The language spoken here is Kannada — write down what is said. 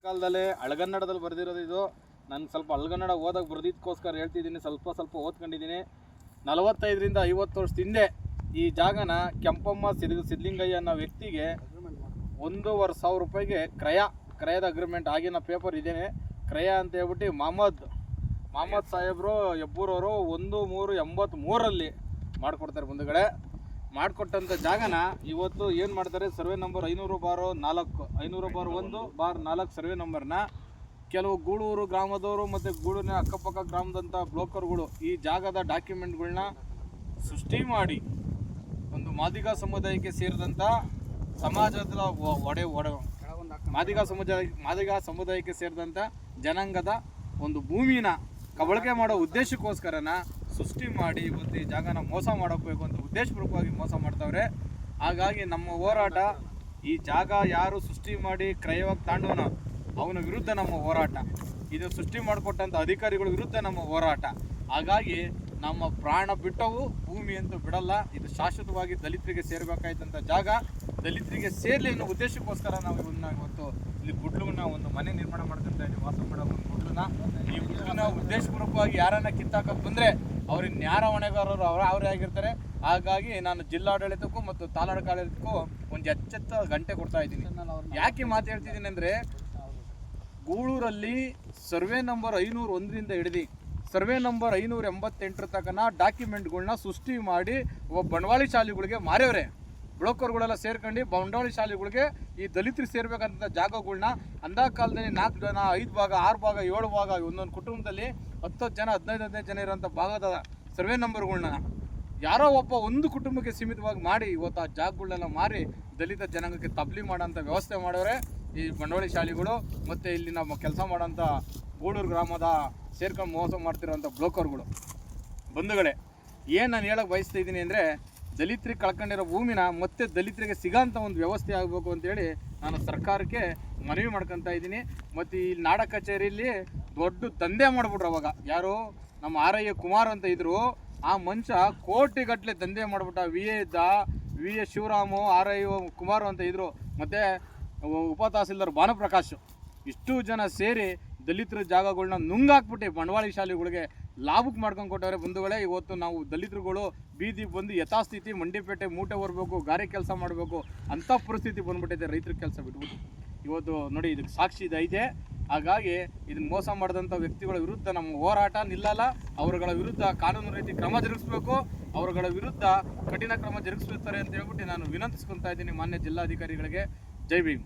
ಕಾಲದಲ್ಲೇ ಹಳಗನ್ನಡದಲ್ಲಿ ಬರೆದಿರೋದು ಇದು. ನಾನು ಸ್ವಲ್ಪ ಹಳಗನ್ನಡ ಓದಕ್ಕೆ ಬರೆದಿದ್ದಕ್ಕೋಸ್ಕರ ಹೇಳ್ತಿದ್ದೀನಿ, ಸ್ವಲ್ಪ ಓದ್ಕೊಂಡಿದ್ದೀನಿ. 45ರಿಂದ 50 ವರ್ಷದ ಹಿಂದೆ ಈ ಜಾಗನ ಕೆಂಪಮ್ಮ ಸಿದ್ಲಿಂಗಯ್ಯ ಅನ್ನೋ ವ್ಯಕ್ತಿಗೆ 1,500 ರೂಪಾಯಿಗೆ ಕ್ರಯದ ಅಗ್ರಿಮೆಂಟ್ ಆಗಿನ ಪೇಪರ್ ಇದೇನೆ. ಕ್ರಯ ಅಂತ ಹೇಳ್ಬಿಟ್ಟು ಮಹಮ್ಮದ್ ಸಾಹೇಬ್ರು ಹೆಬ್ಬೂರವರು 1383ರಲ್ಲಿ ಮಾಡಿಕೊಡ್ತಾರೆ. ಮುಂದುಗಡೆ ಮಾಡಿಕೊಟ್ಟಂಥ ಜಾಗನ ಇವತ್ತು ಏನು ಮಾಡ್ತಾರೆ, ಸರ್ವೆ ನಂಬರ್ 500/1/4 ಸರ್ವೆ ನಂಬರ್ನ ಕೆಲವು ಗೂಳೂರು ಗ್ರಾಮದವರು ಮತ್ತು ಗೂಳೂರಿನ ಅಕ್ಕಪಕ್ಕ ಗ್ರಾಮದಂಥ ಬ್ರೋಕರ್ಗಳು ಈ ಜಾಗದ ಡಾಕ್ಯುಮೆಂಟ್ಗಳನ್ನ ಸೃಷ್ಟಿ ಮಾಡಿ ಒಂದು ಮಾದಿಗ ಸಮುದಾಯಕ್ಕೆ ಸೇರಿದಂಥ ಸಮಾಜದ ಮಾದಿಗ ಸಮುದಾಯಕ್ಕೆ ಸೇರಿದಂಥ ಜನಾಂಗದ ಒಂದು ಭೂಮಿನ ಕಬಳಕೆ ಮಾಡೋ ಉದ್ದೇಶಕ್ಕೋಸ್ಕರನ ಸೃಷ್ಟಿ ಮಾಡಿ ಇವತ್ತು ಈ ಜಾಗನ ಮೋಸ ಮಾಡಬೇಕು ಅಂತ ಉದ್ದೇಶಪೂರ್ವಕವಾಗಿ ಮೋಸ ಮಾಡ್ತಾವ್ರೆ. ಹಾಗಾಗಿ ನಮ್ಮ ಹೋರಾಟ, ಈ ಜಾಗ ಯಾರು ಸೃಷ್ಟಿ ಮಾಡಿ ಕ್ರಯವಾಗಿ ತಾಂಡವನೋ ಅವನ ವಿರುದ್ಧ ನಮ್ಮ ಹೋರಾಟ, ಇದು ಸೃಷ್ಟಿ ಮಾಡಿಕೊಟ್ಟಂಥ ಅಧಿಕಾರಿಗಳ ವಿರುದ್ಧ ನಮ್ಮ ಹೋರಾಟ. ಹಾಗಾಗಿ ನಮ್ಮ ಪ್ರಾಣ ಬಿಟ್ಟವು, ಭೂಮಿ ಅಂತೂ ಬಿಡಲ್ಲ. ಇದು ಶಾಶ್ವತವಾಗಿ ದಲಿತರಿಗೆ ಸೇರಬೇಕಾಯ್ತಂಥ ಜಾಗ, ದಲಿತರಿಗೆ ಸೇರಲಿ ಅನ್ನೋ ಉದ್ದೇಶಕ್ಕೋಸ್ಕರ ನಾವು ಇವತ್ತು ಇಲ್ಲಿ ಗುಡ್ಲುನ ಒಂದು ಮನೆ ನಿರ್ಮಾಣ ಮಾಡ್ಕೊಂತ ಇದ್ದೀವಿ, ವಾಸ ಮಾಡೋ ಒಂದು ಗುಡ್ಲನ್ನ. ಈ ಗುಡ್ಲನ್ನ ಉದ್ದೇಶಪೂರ್ವಕವಾಗಿ ಯಾರನ್ನ ಕಿತ್ತಾಕಕ್ಕೆ ಬಂದರೆ ಅವ್ರಿಗೆ ನ್ಯಾರ ಹೊಣೆಗಾರರು ಅವರೇ ಆಗಿರ್ತಾರೆ. ಹಾಗಾಗಿ ನಾನು ಜಿಲ್ಲಾಡಳಿತಕ್ಕೂ ಮತ್ತು ತಾಲೂಕಾಡಳಿತಕ್ಕೂ ಒಂದು ಎಚ್ಚೆತ್ತ ಗಂಟೆ ಕೊಡ್ತಾ ಇದ್ದೀನಿ. ಯಾಕೆ ಮಾತು ಹೇಳ್ತಿದ್ದೀನಿ ಅಂದರೆ, ಗೂಳೂರಲ್ಲಿ ಸರ್ವೆ ನಂಬರ್ 501ರಿಂದ ಹಿಡಿದು ಸರ್ವೆ ನಂಬರ್ 588 ತನಕ ಡಾಕ್ಯುಮೆಂಟ್ಗಳನ್ನ ಸೃಷ್ಟಿ ಮಾಡಿ ಬಂಡವಾಳಿ ಶಾಲೆಗಳಿಗೆ ಮಾರ್ಯವ್ರೆ. ಬ್ರೋಕರ್ಗಳೆಲ್ಲ ಸೇರ್ಕೊಂಡು ಬಂಡವಾಳಿ ಶಾಲೆಗಳಿಗೆ ಈ ದಲಿತರಿಗೆ ಸೇರ್ಬೇಕಂತ ಜಾಗಗಳನ್ನ ಅಂದಾಗ ಕಾಲದಲ್ಲಿ 4 ಜನ 5 ಭಾಗ 6 ಭಾಗ 7 ಭಾಗ ಒಂದೊಂದು ಕುಟುಂಬದಲ್ಲಿ 10 ಜನ 15 ಜನ ಇರೋಂಥ ಭಾಗದ ಸರ್ವೆ ನಂಬರ್ಗಳನ್ನ ಯಾರೋ ಒಬ್ಬ ಒಂದು ಕುಟುಂಬಕ್ಕೆ ಸೀಮಿತವಾಗಿ ಮಾಡಿ ಇವತ್ತು ಆ ಜಾಗಗಳನ್ನೆಲ್ಲ ಮಾರಿ ದಲಿತ ಜನಾಂಗಕ್ಕೆ ತಬ್ಲಿ ಮಾಡೋಂಥ ವ್ಯವಸ್ಥೆ ಮಾಡೋರೆ ಈ ಬಂಡವಾಳಿ ಶಾಲೆಗಳು. ಮತ್ತು ಇಲ್ಲಿ ನಮ್ಮ ಕೆಲಸ ಮಾಡೋಂಥ ಗೂಳೂರು ಗ್ರಾಮದ ಸೇರ್ಕೊಂಡು ಮೋಸ ಮಾಡ್ತಿರೋಂಥ ಬ್ರೋಕರ್ಗಳು. ಬಂಧುಗಳೇ, ಏನು ನಾನು ಹೇಳೋಕ್ಕೆ ಬಯಸ್ತಾ ಇದ್ದೀನಿ ಅಂದರೆ, ದಲಿತರಿಗೆ ಕಳ್ಕೊಂಡಿರೋ ಭೂಮಿನ ಮತ್ತೆ ದಲಿತರಿಗೆ ಸಿಗೋಂಥ ಒಂದು ವ್ಯವಸ್ಥೆ ಆಗಬೇಕು ಅಂತೇಳಿ ನಾನು ಸರ್ಕಾರಕ್ಕೆ ಮನವಿ ಮಾಡ್ಕೊತಾ ಇದ್ದೀನಿ. ಮತ್ತು ಈ ನಾಡ ಕಚೇರಿಯಲ್ಲಿ ದೊಡ್ಡ ದಂಧೆ ಮಾಡಿಬಿಟ್ರು. ಅವಾಗ ಯಾರು ನಮ್ಮ ಆರಯ್ಯ ಕುಮಾರ್ ಅಂತ ಇದ್ದರು, ಆ ಮನುಷ್ಯ ಕೋಟಿಗಟ್ಟಲೆ ದಂಧೆ ಮಾಡಿಬಿಟ್ಟ. ವಿ ಎ ಶಿವರಾಮು, ಆರಯ್ಯ ಕುಮಾರ್ ಅಂತ ಇದ್ದರು, ಮತ್ತು ಉಪ ತಹಸೀಲ್ದಾರ್ ಭಾನುಪ್ರಕಾಶ್, ಇಷ್ಟು ಜನ ಸೇರಿ ದಲಿತರ ಜಾಗಗಳನ್ನ ನುಂಗಾಕ್ಬಿಟ್ಟು ಬಂಡವಾಳಿ ಶಾಲೆಗಳಿಗೆ ಲಾಭಕ್ಕೆ ಮಾಡ್ಕೊಂಡು ಕೊಟ್ಟವ್ರೆ. ಬಂಧುಗಳೇ, ಇವತ್ತು ನಾವು ದಲಿತರುಗಳು ಬೀದಿ ಬಂದು ಯಥಾಸ್ಥಿತಿ ಮಂಡಿಪೇಟೆ ಮೂಟೆ ಹೊರಬೇಕು, ಗಾರೆ ಕೆಲಸ ಮಾಡಬೇಕು ಅಂಥ ಪರಿಸ್ಥಿತಿ ಬಂದ್ಬಿಟ್ಟೈತೆ. ರೈತರ ಕೆಲಸ ಬಿಟ್ಬಿಟ್ಟು ಇವತ್ತು ನೋಡಿ, ಇದಕ್ಕೆ ಸಾಕ್ಷಿ ಇದೈತೆ. ಹಾಗಾಗಿ ಇದನ್ನು ಮೋಸ ಮಾಡಿದಂಥ ವ್ಯಕ್ತಿಗಳ ವಿರುದ್ಧ ನಮ್ಮ ಹೋರಾಟ ನಿಲ್ಲಲ್ಲ. ಅವರುಗಳ ವಿರುದ್ಧ ಕಾನೂನು ರೀತಿ ಕ್ರಮ ಜರುಗಿಸ್ಬೇಕು, ಅವರುಗಳ ವಿರುದ್ಧ ಕಠಿಣ ಕ್ರಮ ಜರುಗಿಸ್ತಾರೆ ಅಂತ ಹೇಳ್ಬಿಟ್ಟು ನಾನು ವಿನಂತಿಸ್ಕೊತಾ ಇದ್ದೀನಿ ಮಾನ್ಯ ಜಿಲ್ಲಾಧಿಕಾರಿಗಳಿಗೆ. ಜೈ ಭೀಮ್.